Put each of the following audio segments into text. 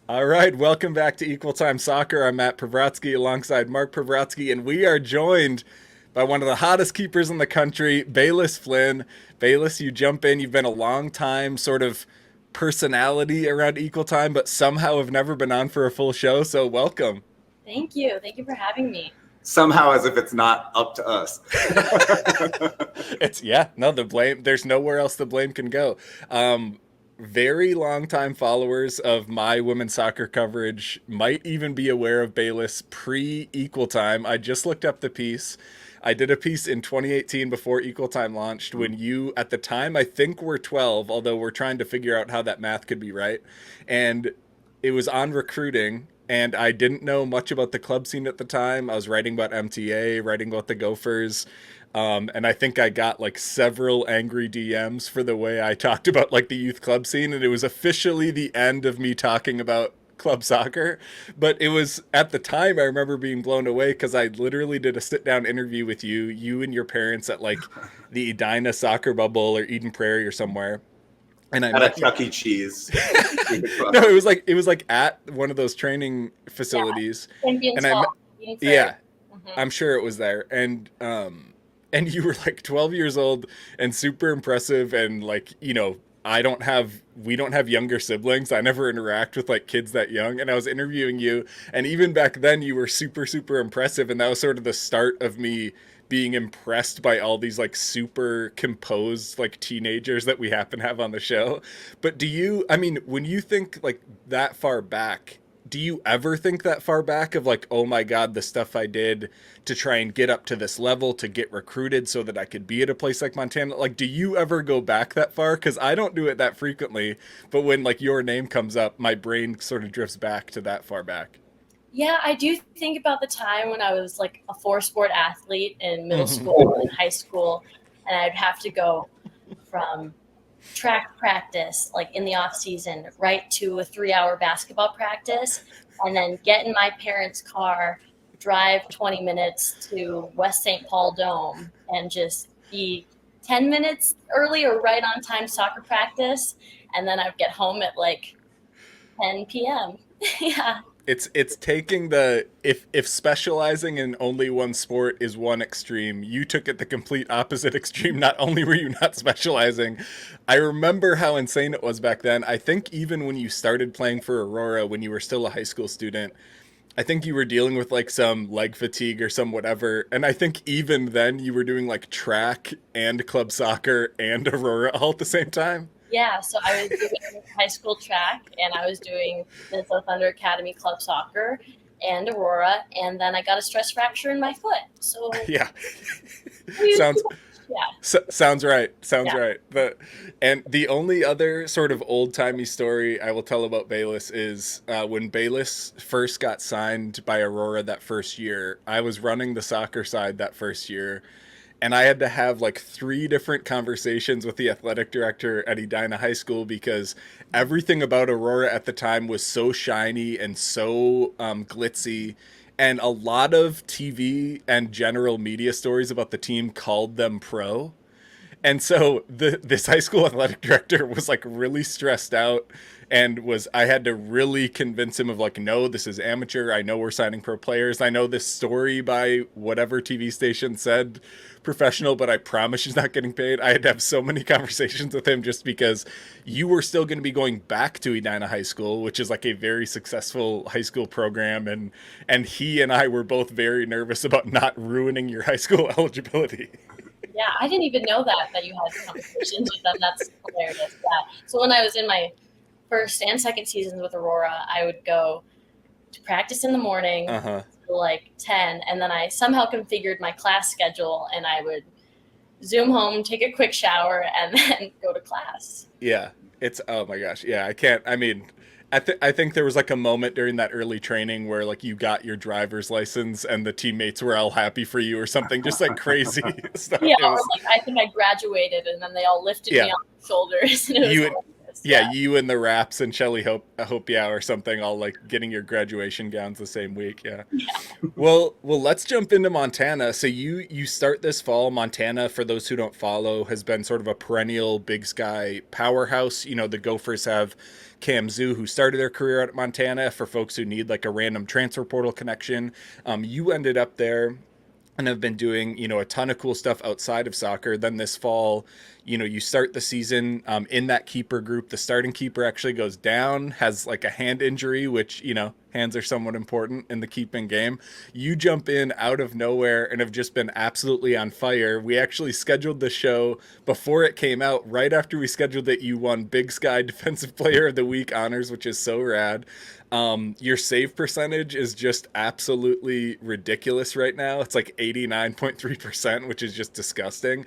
All right, welcome back to Equal Time Soccer. I'm Matt Privratsky alongside Mark Privratsky, and we are joined by one of the hottest keepers in the country, Bayliss Flynn. Bayliss, you jump in. You've been a long time sort of personality around Equal Time, but somehow have never been on for a full show, so welcome. Thank you. Thank you for having me. Somehow as if it's not up to us. The blame, there's nowhere else the blame can go. Very long time followers of my women's soccer coverage might even be aware of Bayliss pre Equal Time. I just looked up the piece. I did a piece in 2018 before Equal Time launched when you, at the time, I think were 12, although we're trying to figure out how that math could be right. And it was on recruiting, and I didn't know much about the club scene at the time. I was writing about MTA, writing about the Gophers. And I think I got like several angry DMs for the way I talked about like the youth club scene. And it was officially the end of me talking about club soccer. But it was at the time I remember being blown away because I literally did a sit down interview with you and your parents at like the Edina soccer bubble or Eden Prairie or somewhere. And I At a met Chuck E. Cheese. no, it was like at one of those training facilities. Yeah. Champions And I Hall. yeah, Mm-hmm. I'm sure it was there. And you were like 12 years old and super impressive. And like, we don't have younger siblings. I never interact with like kids that young. And I was interviewing you. And even back then you were super, super impressive. And that was sort of the start of me being impressed by all these like super composed like teenagers that we happen to have on the show. But when you think like that far back, do you ever think that far back of like, oh my God, the stuff I did to try and get up to this level to get recruited so that I could be at a place like Montana? Like, do you ever go back that far? Because I don't do it that frequently. But when like your name comes up, my brain sort of drifts back to that far back. Yeah, I do think about the time when I was like a four-sport athlete in middle school and high school, and I'd have to go from track practice, like in the off season, right to a 3-hour basketball practice, and then get in my parents' car, drive 20 minutes to West St. Paul Dome, and just be 10 minutes early or right on time soccer practice, and then I'd get home at like 10 p.m. Yeah. It's taking the if specializing in only one sport is one extreme, you took it the complete opposite extreme. Not only were you not specializing, I remember how insane it was back then. I think even when you started playing for Aurora when you were still a high school student, I think you were dealing with like some leg fatigue or some whatever. And I think even then you were doing like track and club soccer and Aurora all at the same time. Yeah, so I was doing high school track, and I was doing Minnesota Thunder Academy club soccer and Aurora, and then I got a stress fracture in my foot. So Yeah. yeah, Sounds sounds right. Sounds yeah. right. And the only other sort of old timey story I will tell about Bayliss is when Bayliss first got signed by Aurora that first year. I was running the soccer side that first year, and I had to have like 3 different conversations with the athletic director at Edina High School because everything about Aurora at the time was so shiny and so glitzy. And a lot of TV and general media stories about the team called them pro. And so this high school athletic director was like really stressed out and was I had to really convince him of like, no, this is amateur. I know we're signing pro players. I know this story by whatever TV station said professional, but I promise she's not getting paid. I had to have so many conversations with him just because you were still going to be going back to Edina High School, which is like a very successful high school program, and he and I were both very nervous about not ruining your high school eligibility. Yeah, I didn't even know that you had conversations with them. That's hilarious. Yeah. So when I was in my first and second seasons with Aurora, I would go to practice in the morning Uh-huh. till like 10, and then I somehow configured my class schedule, and I would zoom home, take a quick shower, and then go to class. Yeah. It's oh my gosh. Yeah, I can't. I mean, I think there was like a moment during that early training where like you got your driver's license and the teammates were all happy for you or something, just like crazy stuff. Yeah, It or was like I think I graduated, and then they all lifted me yeah. on their shoulders, and it was You hilarious. Yeah, you and the Raps and Shelly Hope yeah or something, all like getting your graduation gowns the same week. Yeah. Well, let's jump into Montana. So you start this fall. Montana, for those who don't follow, has been sort of a perennial Big Sky powerhouse. You know, the Gophers have Cam Zoo, who started their career at Montana. For folks who need like a random transfer portal connection, you ended up there and have been doing, a ton of cool stuff outside of soccer. Then this fall, you start the season in that keeper group. The starting keeper actually goes down, has like a hand injury, which, hands are somewhat important in the keeping game. You jump in out of nowhere and have just been absolutely on fire. We actually scheduled the show before it came out. Right after we scheduled it, you won Big Sky Defensive Player of the Week honors, which is so rad. Your save percentage is just absolutely ridiculous right now. It's like 89.3%, which is just disgusting.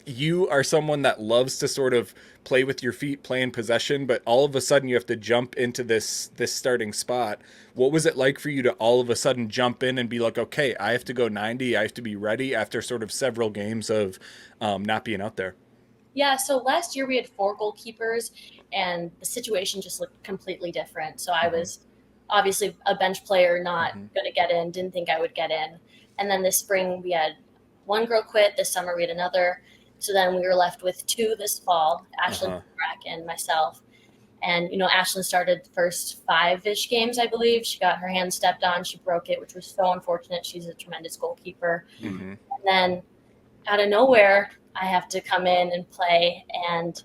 You are someone that loves to sort of play with your feet, play in possession, but all of a sudden you have to jump into this starting spot. What was it like for you to all of a sudden jump in and be like, okay, I have to go 90, I have to be ready after sort of several games of not being out there? Yeah, so last year we had 4 goalkeepers, and the situation just looked completely different. So I was obviously a bench player, not going to get in, didn't think I would get in. And then this spring we had 1 girl quit, this summer we had another. So then we were left with 2 this fall, Ashlyn and myself. And, Ashlyn started the first 5-ish games, I believe. She got her hand stepped on, she broke it, which was so unfortunate. She's a tremendous goalkeeper. And then out of nowhere, I have to come in and play, and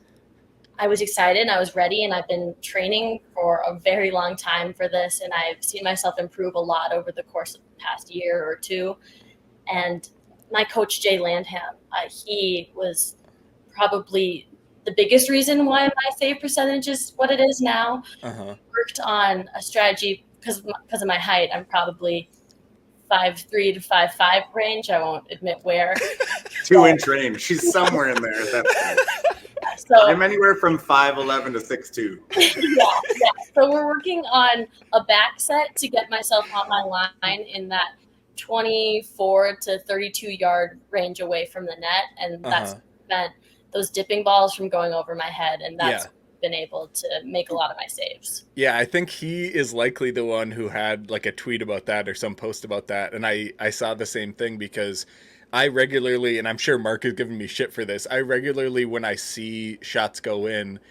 I was excited and I was ready, and I've been training for a very long time for this, and I've seen myself improve a lot over the course of the past year or 2. And my coach, Jay Landham, he was probably the biggest reason why my save percentage is what it is now. Worked on a strategy because of my height. I'm probably 5'3" to 5'5" range. I won't admit where. 2-inch range. She's somewhere in there. So I'm anywhere from 5'11" to 6'2". Yeah. So we're working on a back set to get myself on my line in that 24 to 32 yard range away from the net, and that's meant those dipping balls from going over my head, and that's been able to make a lot of my saves. Yeah, I think he is likely the one who had like a tweet about that or some post about that, and I saw the same thing because I regularly, and I'm sure Mark is giving me shit for this, I regularly, when I see shots go in,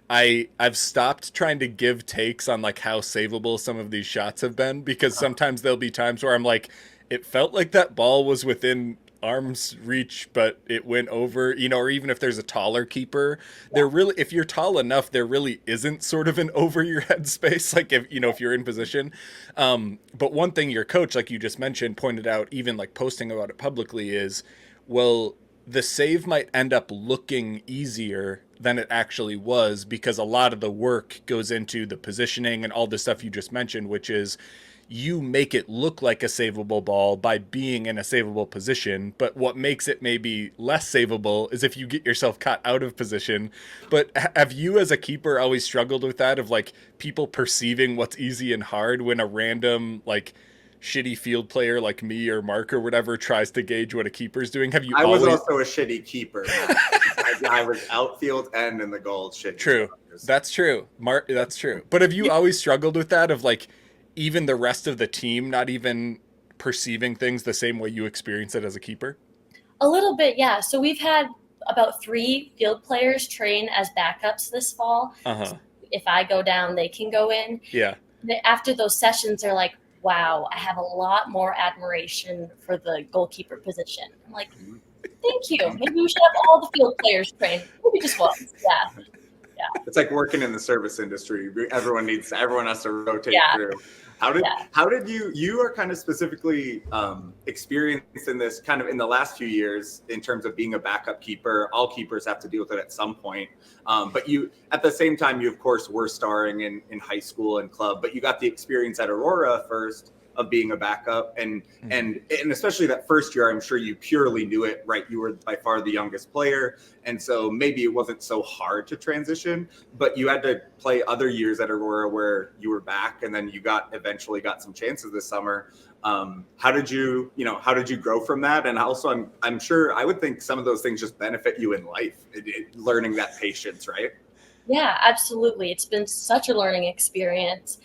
I've stopped trying to give takes on like how savable some of these shots have been, because sometimes there'll be times where I'm like, it felt like that ball was within arm's reach, but it went over, or even if there's a taller keeper, if you're tall enough, there really isn't sort of an over your head space, like if you're in position. But one thing your coach, like you just mentioned, pointed out, even like posting about it publicly, is, well, the save might end up looking easier than it actually was, because a lot of the work goes into the positioning and all the stuff you just mentioned, which is, you make it look like a savable ball by being in a savable position, but what makes it maybe less savable is if you get yourself caught out of position. But have you as a keeper always struggled with that, of like people perceiving what's easy and hard when a random like shitty field player like me or Mark or whatever tries to gauge what a keeper's doing? Have you I was also a shitty keeper. I was outfield and in the goal shitty. True. That's true. Mark, that's true. But have you always struggled with that, of like even the rest of the team not even perceiving things the same way you experience it as a keeper? A little bit, yeah. So we've had about 3 field players train as backups this fall. So if I go down, they can go in. Yeah. After those sessions, they're like, wow, I have a lot more admiration for the goalkeeper position. I'm like, thank you. Maybe we should have all the field players train. Maybe just once. Yeah. It's like working in the service industry. Everyone has to rotate through. How did you are kind of specifically experienced in this kind of in the last few years in terms of being a backup keeper? All keepers have to deal with it at some point. But you, at the same time, you of course were starring in high school and club, but you got the experience at Aurora first of being a backup, and especially that first year, I'm sure you purely knew it, right? You were by far the youngest player, and so maybe it wasn't so hard to transition, but you had to play other years at Aurora where you were back, and then you eventually got some chances this summer. How did you grow from that? And also, I'm sure, I would think some of those things just benefit you in life, learning that patience, right? Yeah, absolutely. It's been such a learning experience.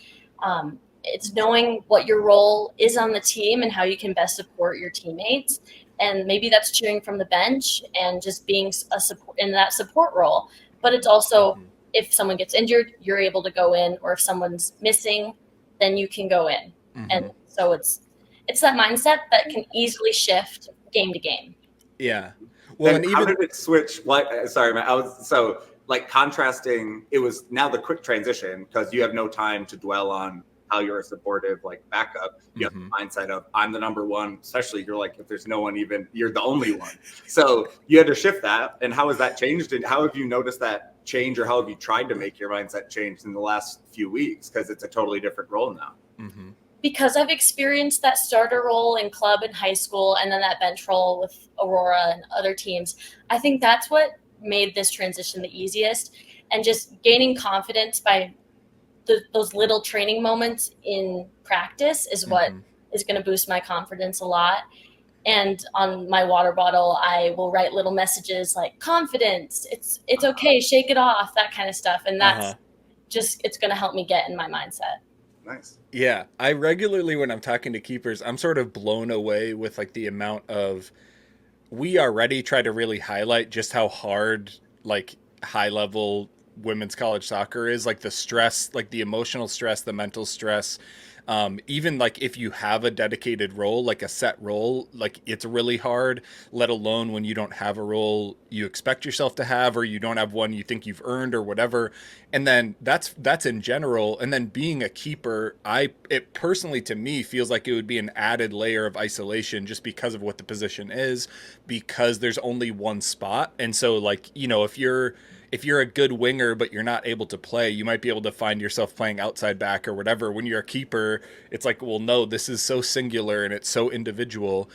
It's knowing what your role is on the team and how you can best support your teammates. And maybe that's cheering from the bench and just being a support in that support role. But it's also if someone gets injured, you're able to go in, or if someone's missing, then you can go in. Mm-hmm. And so it's that mindset that can easily shift game to game. Yeah. Well, and how did it switch? Sorry, man. Like contrasting, it was now the quick transition because you have no time to dwell on how you're a supportive like backup. You have the mindset of I'm the number one, especially you're like, if there's no one even, you're the only one. So you had to shift that. And how has that changed? And how have you noticed that change, or how have you tried to make your mindset change in the last few weeks? Because it's a totally different role now. Mm-hmm. Because I've experienced that starter role in club and high school, and then that bench role with Aurora and other teams. I think that's what made this transition the easiest, and just gaining confidence by those little training moments in practice is what is going to boost my confidence a lot. And on my water bottle, I will write little messages like confidence, it's okay, shake it off, that kind of stuff. And that's just, it's going to help me get in my mindset. Nice. Yeah. I regularly, when I'm talking to keepers, I'm sort of blown away with like the amount of, we already try to really highlight just how hard, like high level women's college soccer is, like the stress, like the emotional stress, the mental stress. Even like if you have a dedicated role, like a set role, like it's really hard, let alone when you don't have a role you expect yourself to have, or you don't have one you think you've earned or whatever. And then that's in general. And then being a keeper, it personally to me feels like it would be an added layer of isolation just because of what the position is, because there's only one spot. And so like, you know, if you're a good winger, but you're not able to play, you might be able to find yourself playing outside back or whatever. When you're a keeper, it's like, well, no, this is so singular and it's so individual.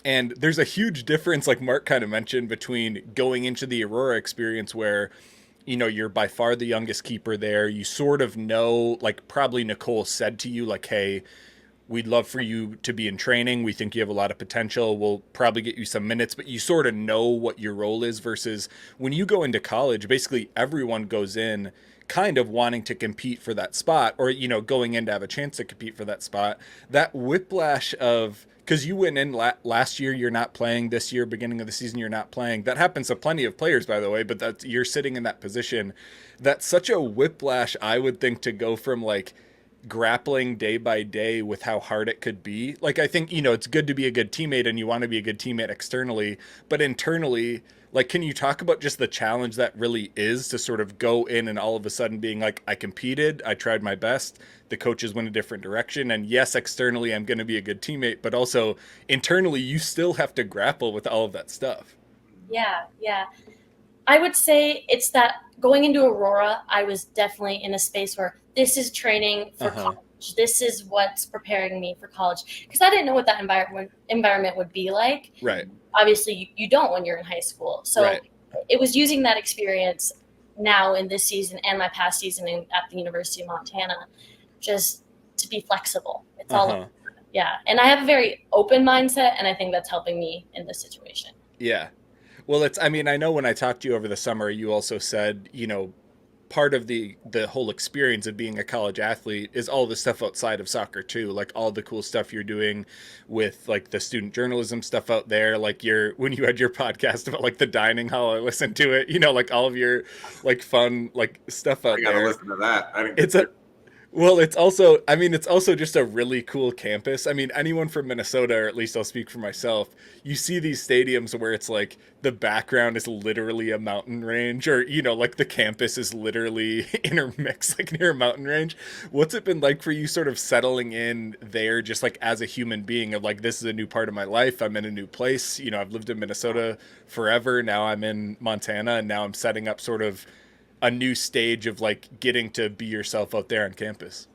And there's a huge difference, like Mark kind of mentioned, between going into the Aurora experience where, you know, you're by far the youngest keeper there. You sort of know, like probably Nicole said to you, like, hey, we'd love for you to be in training. We think you have a lot of potential. We'll probably get you some minutes, but you sort of know what your role is, versus when you go into college, basically everyone goes in kind of wanting to compete for that spot, or, you know, going in to have a chance to compete for that spot. That whiplash of, because you went in last year, you're not playing this year, beginning of the season, you're not playing. That happens to plenty of players, by the way, but you're sitting in that position. That's such a whiplash, I would think, to go from like grappling day by day with how hard it could be. Like, I think, you know, it's good to be a good teammate and you want to be a good teammate externally, but internally, like, can you talk about just the challenge that really is to sort of go in and all of a sudden being like, I competed, I tried my best, the coaches went a different direction, and yes, externally I'm going to be a good teammate, but also internally you still have to grapple with all of that stuff. Yeah. I would say it's that going into Aurora, I was definitely in a space where this is training for college. This is what's preparing me for college. Because I didn't know what that environment would be like. Right. Obviously, you don't when you're in high school. So It was using that experience now in this season and my past season at the University of Montana, just to be flexible. It's all, and I have a very open mindset, and I think that's helping me in this situation. Yeah. Well, I mean, I know when I talked to you over the summer, you also said, you know, part of the whole experience of being a college athlete is all the stuff outside of soccer too, like all the cool stuff you're doing with like the student journalism stuff out there, like when you had your podcast about like the dining hall, I listened to it, you know, like all of your like fun like stuff out there. I gotta listen to that. It's also just a really cool campus. I mean, anyone from Minnesota, or at least I'll speak for myself, you see these stadiums where it's like the background is literally a mountain range, or, you know, like the campus is literally intermixed like near a mountain range. What's it been like for you sort of settling in there, just like as a human being, of like, this is a new part of my life. I'm in a new place. You know, I've lived in Minnesota forever. Now I'm in Montana, and now I'm setting up sort of a new stage of like getting to be yourself out there on campus.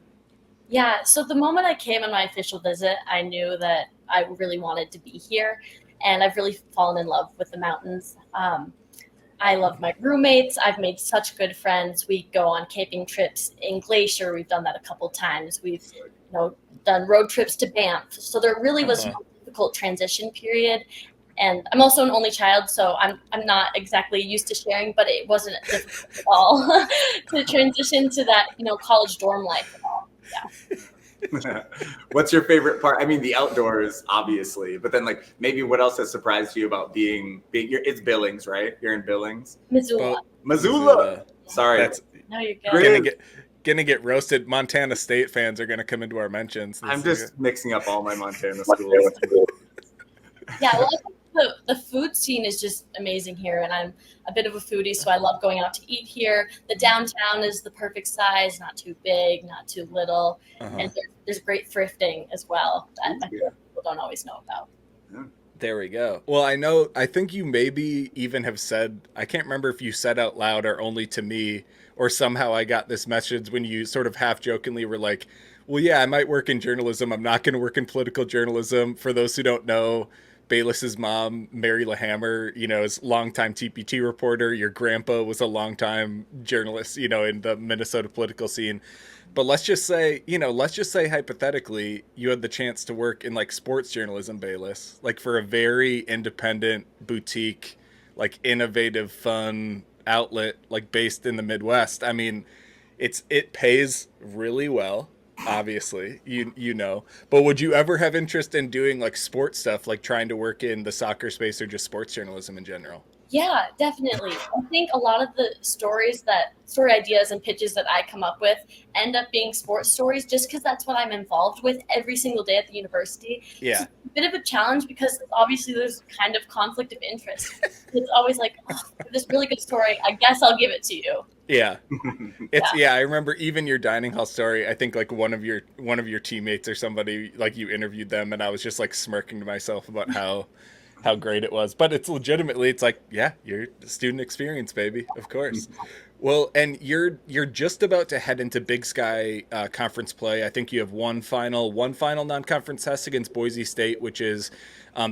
Yeah. So the moment I came on my official visit, I knew that I really wanted to be here, and I've really fallen in love with the mountains. I love my roommates. I've made such good friends. We go on camping trips in Glacier. We've done that a couple times. We've, you know, done road trips to Banff. So there really was no difficult transition period. And I'm also an only child, so I'm not exactly used to sharing, but it wasn't difficult at all to transition to that, you know, college dorm life at all. Yeah. What's your favorite part? I mean, the outdoors, obviously, but then like maybe what else has surprised you about being it's Billings, right? You're in Billings. Missoula. Missoula. Sorry. No, you're Grizz. good. Gonna get roasted. Montana State fans are gonna come into our mentions. I'm just mixing up all my Montana schools. Yeah, well, I think the food scene is just amazing here, and I'm a bit of a foodie, so I love going out to eat here. The downtown is the perfect size, not too big, not too little, and there's great thrifting as well that I feel people don't always know about. Yeah. There we go. Well, I think you maybe even have said, I can't remember if you said out loud or only to me, or somehow I got this message when you sort of half jokingly were like, well, yeah, I might work in journalism. I'm not going to work in political journalism. For those who don't know, Bayliss's mom, Mary LaHammer, is longtime TPT reporter. Your grandpa was a longtime journalist, in the Minnesota political scene. But let's just say hypothetically, you had the chance to work in like sports journalism, Bayliss, like for a very independent boutique, like innovative, fun outlet, like based in the Midwest. I mean, it pays really well, obviously, but would you ever have interest in doing like sports stuff, like trying to work in the soccer space or just sports journalism in general? Yeah, definitely. I think a lot of the story ideas and pitches that I come up with end up being sports stories just because that's what I'm involved with every single day at the university. Yeah. It's a bit of a challenge because obviously there's kind of conflict of interest. It's always like, this really good story, I guess I'll give it to you. Yeah. I remember even your dining hall story. I think like one of your teammates or somebody, like you interviewed them, and I was just like smirking to myself about how great it was. But it's like, yeah, you're student experience, baby, of course. Well, and you're just about to head into Big Sky conference play. I think you have one final non-conference test against Boise State, which is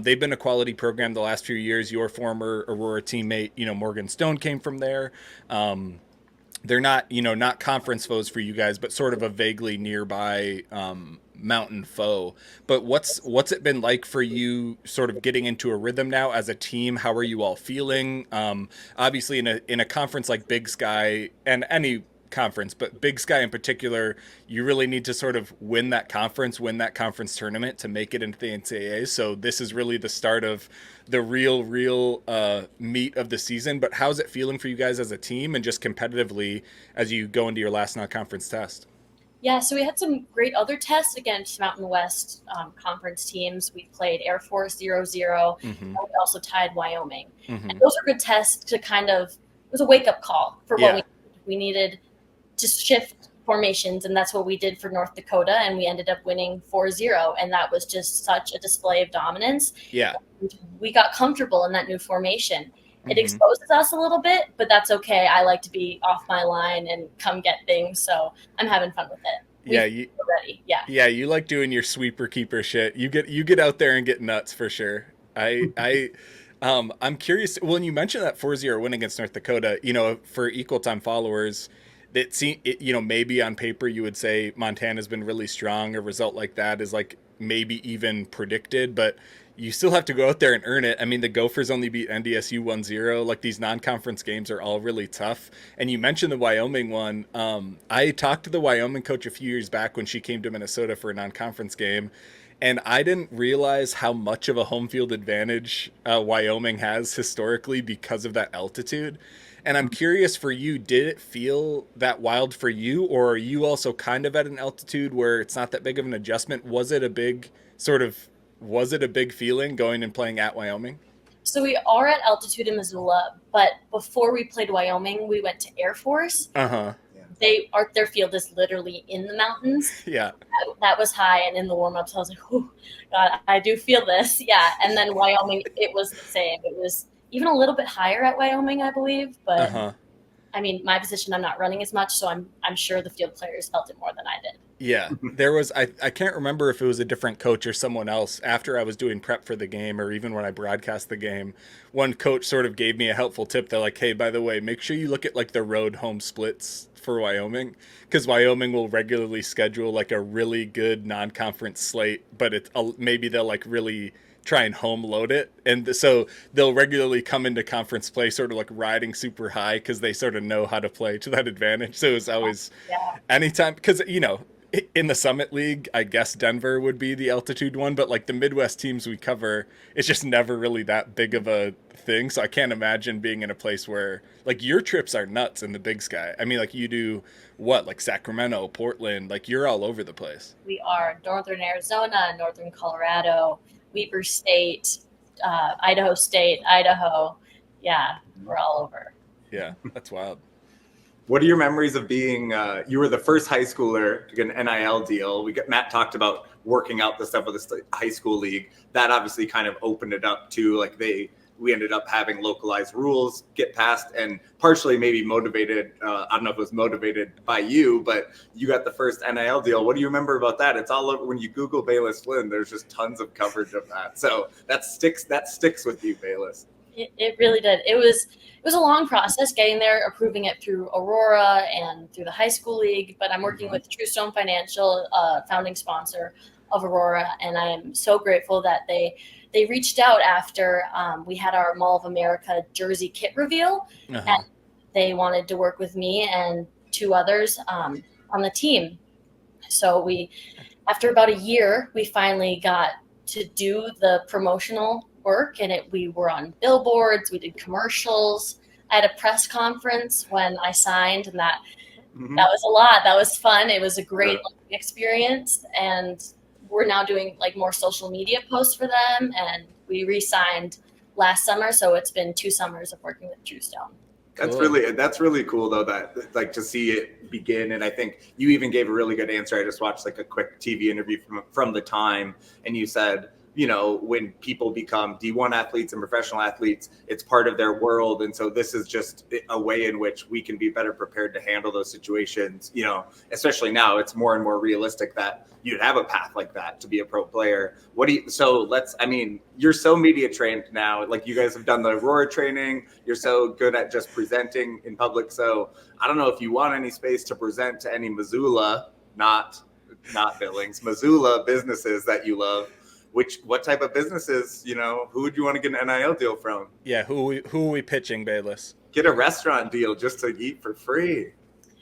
they've been a quality program the last few years. Your former Aurora teammate, Morgan Stone, came from there. They're not conference foes for you guys, but sort of a vaguely nearby mountain foe. But what's it been like for you sort of getting into a rhythm now as a team? How are you all feeling? Obviously in a conference like Big Sky, and any conference, but Big Sky in particular, you really need to sort of win that conference tournament to make it into the NCAA. So this is really the start of the real meat of the season. But how's it feeling for you guys as a team and just competitively as you go into your last non-conference test? Yeah, so we had some great other tests against Mountain West conference teams. We played Air Force 0-0, and we also tied Wyoming. And those are good tests to it was a wake-up call for what we needed to shift formations, and that's what we did for North Dakota, and we ended up winning 4-0, and that was just such a display of dominance. Yeah. And we got comfortable in that new formation. It exposes us a little bit, but that's okay. I like to be off my line and come get things, so I'm having fun with it. Yeah, you like doing your sweeper keeper shit. You get out there and get nuts for sure. I'm curious. When you mentioned that 4-0 win against North Dakota, for equal time followers, maybe on paper you would say Montana's been really strong. A result like that is like maybe even predicted, but you still have to go out there and earn it. I mean, the Gophers only beat NDSU 1-0. Like, these non-conference games are all really tough. And you mentioned the Wyoming one. I talked to the Wyoming coach a few years back when she came to Minnesota for a non-conference game, and I didn't realize how much of a home field advantage Wyoming has historically because of that altitude. And I'm curious for you, did it feel that wild for you, or are you also kind of at an altitude where it's not that big of an adjustment? Was it a big feeling going and playing at Wyoming? So we are at altitude in Missoula, but before we played Wyoming, we went to Air Force. Their field is literally in the mountains. Yeah. That was high, and in the warm-ups, I was like, oh, God, I do feel this. Yeah, and then Wyoming, it was the same. It was even a little bit higher at Wyoming, I believe, but I mean, my position, I'm not running as much, so I'm sure the field players felt it more than I did. Yeah, there was, I can't remember if it was a different coach or someone else after I was doing prep for the game, or even when I broadcast the game, one coach sort of gave me a helpful tip. They're like, hey, by the way, make sure you look at like the road home splits for Wyoming, because Wyoming will regularly schedule like a really good non-conference slate, but maybe they'll like really try and home load it, and so they'll regularly come into conference play sort of like riding super high because they sort of know how to play to that advantage. So it's always anytime, because in the Summit League, I guess Denver would be the altitude one, but like the Midwest teams we cover, it's just never really that big of a thing. So I can't imagine being in a place where like your trips are nuts in the Big Sky. I mean, like you do what, like Sacramento, Portland, like you're all over the place. We are northern Arizona, northern Colorado, Weber State, Idaho State, Idaho. Yeah, we're all over. Yeah, that's wild. What are your memories of being, you were the first high schooler to get an NIL deal. Matt talked about working out the stuff with the high school league. That obviously kind of opened it up to like we ended up having localized rules get passed, and partially maybe motivated, I don't know if it was motivated by you, but you got the first NIL deal. What do you remember about that? It's all over when you Google Bayliss Flynn, there's just tons of coverage of that. So that sticks with you, Bayliss. It really did. It was a long process getting there, approving it through Aurora and through the high school league. But I'm working with True Stone Financial, founding sponsor of Aurora, and I am so grateful that they reached out after we had our Mall of America jersey kit reveal, and they wanted to work with me and two others on the team. So after about a year, we finally got to do the promotional work, and we were on billboards, we did commercials. I had a press conference when I signed, and that was a lot. That was fun. It was a great experience, and we're now doing like more social media posts for them, and we re-signed last summer, so it's been 2 summers of working with True Stone. That's really cool though, that like to see it begin. And I think you even gave a really good answer. I just watched like a quick TV interview from the time, and you said, you know, when people become D1 athletes and professional athletes, it's part of their world. And so this is just a way in which we can be better prepared to handle those situations. You know, especially now it's more and more realistic that you'd have a path like that to be a pro player. You're so media trained now, like you guys have done the Aurora training. You're so good at just presenting in public. So I don't know if you want any space to present to any Missoula, not Billings, Missoula businesses that you love. What type of businesses, you know, who would you want to get an NIL deal from? Yeah, who are we pitching, Bayliss? Get a restaurant deal just to eat for free.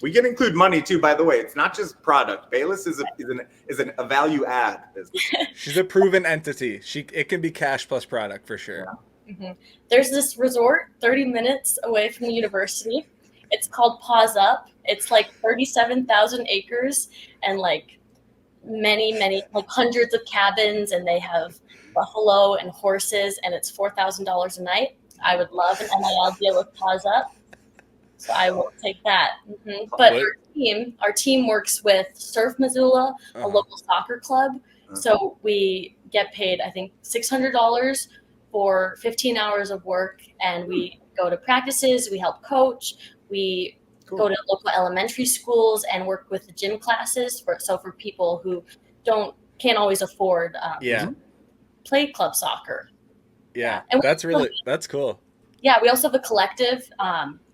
We can include money too, by the way. It's not just product. Bayliss is a value add business. She's a proven entity. It can be cash plus product for sure. Yeah. There's this resort 30 minutes away from the university. It's called Paws Up. It's like 37,000 acres and like many, like hundreds of cabins, and they have buffalo and horses, and it's $4,000 a night. I would love an NIL deal with Paws Up, so I will take that. But our team works with Surf Missoula, a local soccer club. So we get paid, I think, $600 for 15 hours of work, and we go to practices, we help coach, we go to local elementary schools and work with the gym classes for people who can't always afford play club soccer. Yeah, that's cool. Yeah, we also have a collective,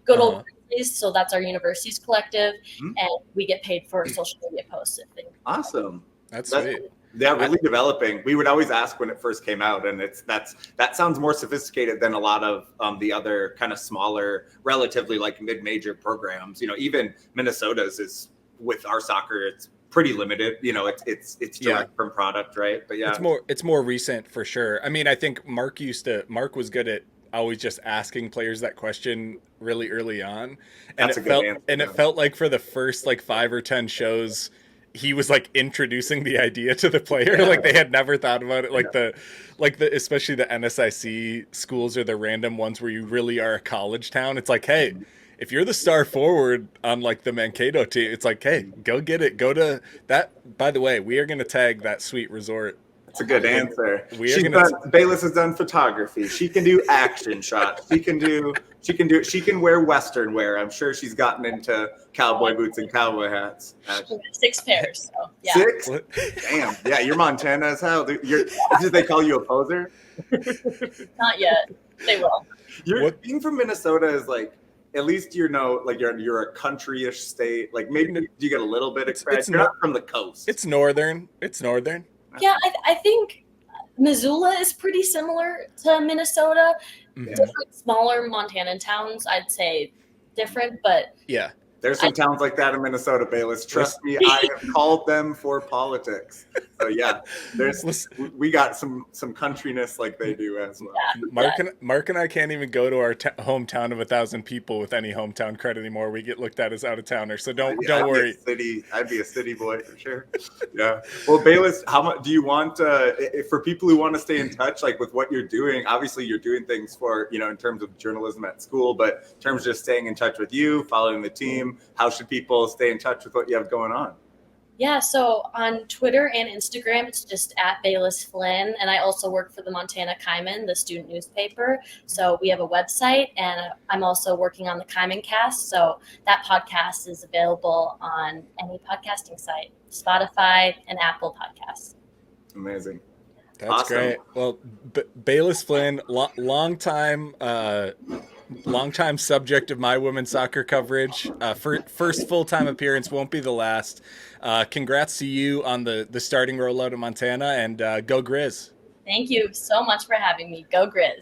Good Old Grizz, so that's our university's collective, and we get paid for social media posts. Awesome. That's sweet. Yeah, really developing. We would always ask when it first came out, and that sounds more sophisticated than a lot of the other kind of smaller, relatively like mid-major programs. You know, even Minnesota's is with our soccer, it's pretty limited. You know, it's direct from product, right? But yeah, it's more recent for sure. I mean, I think Mark was good at always just asking players that question really early on, and it felt like for the first like 5 or 10 shows, he was like introducing the idea to the player. Like they had never thought about it. Like especially the NSIC schools are the random ones where you really are a college town. It's like, hey, if you're the star forward on like the Mankato team, it's like, hey, go get it. Go to that. By the way, we are going to tag that sweet resort. That's a good answer. Bayliss has done photography. She can do action shots. She can wear Western wear. I'm sure she's gotten into cowboy boots and cowboy hats. 6 pairs. So, yeah. 6? Damn. Yeah, you're Montana as hell. Did they call you a poser? Not yet. They will. Being from Minnesota is like, at least you're a country-ish state. Like maybe you get a little bit express. You're not from the coast. It's northern. Yeah, I think Missoula is pretty similar to Minnesota. Different, smaller Montanan towns, I'd say different, but yeah, There's some towns like that in Minnesota, Bayliss. Trust me, I have called them for politics. So yeah, we got some countryness like they do as well. Yeah. Mark and I can't even go to our hometown of 1,000 people with any hometown credit anymore. We get looked at as out of towners. So don't worry. I'd be a city boy for sure. Yeah. Well, Bayliss, how much do you want for people who want to stay in touch, like with what you're doing? Obviously, you're doing things for in terms of journalism at school, but in terms of just staying in touch with you, following the team, how should people stay in touch with what you have going on? Yeah, so on Twitter and Instagram, it's just at Bayliss Flynn. And I also work for the Montana Kaimin, the student newspaper. So we have a website, and I'm also working on the Kaimin Cast. So that podcast is available on any podcasting site, Spotify and Apple Podcasts. Amazing. That's awesome. Great. Well, Bayliss Flynn, long time subject of my women's soccer coverage. First full-time appearance, won't be the last. Congrats to you on the starting rollout of Montana, and go Grizz. Thank you so much for having me. Go Grizz.